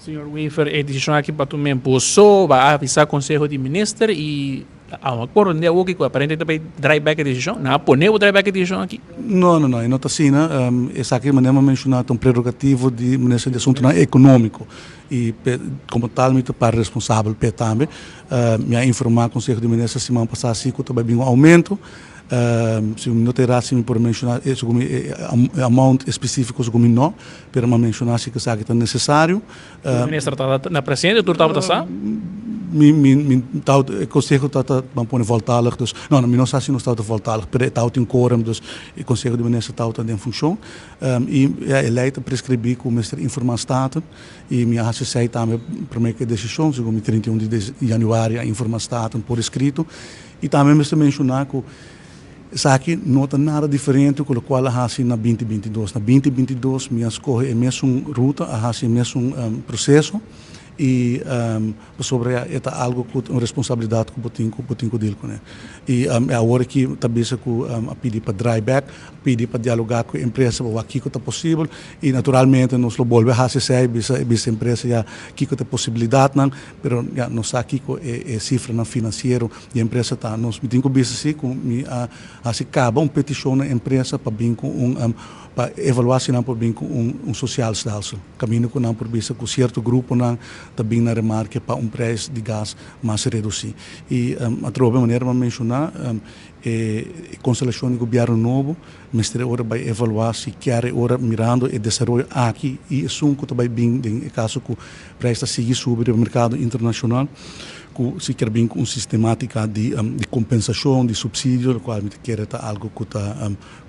Senhor Weaver, a decisão aqui para também possou, vai avisar o Conselho de Ministros e há um acordo onde o que aparentemente vai drive back a decisão, não pôr o drive back a decisão aqui. Não, não está assim, né? Essa aqui maneira mencionar um prerrogativo de Ministério de Assuntos Econômico e como tal me para responsável pe também me informar o Conselho de Ministros semana passada assim que também um aumento. Se não terá assim por mencionar isso como amount específico como não, para mencionar se que isso aqui é necessário. O ministro está na presidente, tu estava a o Conselho está a pôr voltalig, dus não sei se não está a voltalig, mas está em quórum, dus o Conselho de Ministros está em função e a eleita prescrevi que o ministro informar staat e minha assessei também para mim que decisão, segundo 31 de janeiro a informar staat por escrito e também me mencionar que isso aqui não tem nada diferente com o qual a assim na 2022. Na 2022, minha escolha é mesmo ruta, a assim mesmo processo e sobre esta algo com responsabilidade que eu tenho com né. E é agora que também se a pedir para dry back, pedir para dialogar com a empresa o que é possível e naturalmente nós lo volve a fazer essa empresa já que é possibilidade não, pero já não sabe que é cifra não financeiro e a empresa tá nós me tenho que ver assim com assim acaba petição na empresa para vir com para evaluar se não por bem com social stelsel. Caminho com não por vista com certo grupo não também na remarque para preço de gás mais reduzido. E a outra maneira de mencionar a constelação do governo novo, o Ministério agora vai evaluar se quer agora mirando o desenvolvimento aqui e isso também bem em caso que o preço seguir subir no mercado internacional. Se quer bem com sistemática de compensação, de subsídio, o qual me quer algo que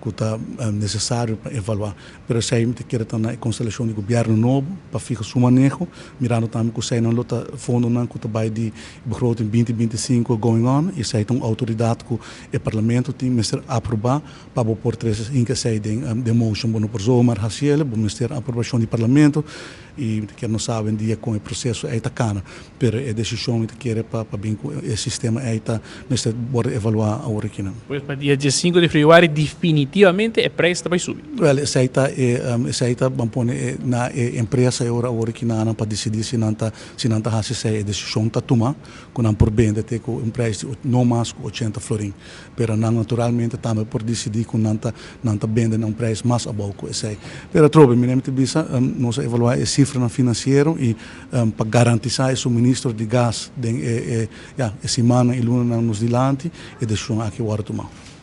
está necessário para evaluar. Mas se me quer na constelação do governo novo para ficar seu manejo, mirando também que se não lota fundo não que vai de begroting 2025 going on e se tem autoridade que o parlamento tem que aprovar para pôr três em que se de motion bom por zomer haciele, bom ministério aprovação do parlamento e que não sabem dia com o processo é cana, pero a decisão que para bem o sistema é neste bora evaluar agora aqui não. Pois para dia 5 de fevereiro definitivamente o preço vai subir. Well, essa vamos pôr na empresa agora que não para decidir se não se a decisão está tomar com não por bem de ter com um preço não mais com 80 florim, pero não naturalmente também por decidir com não tá bem de um preço mais abaixo esse. Pero trobe me lembro bisa nós evaluar a cifra no financeiro e para garantizar o suministro de gás semana e luna nos dilante e decisão aqui agora tomar.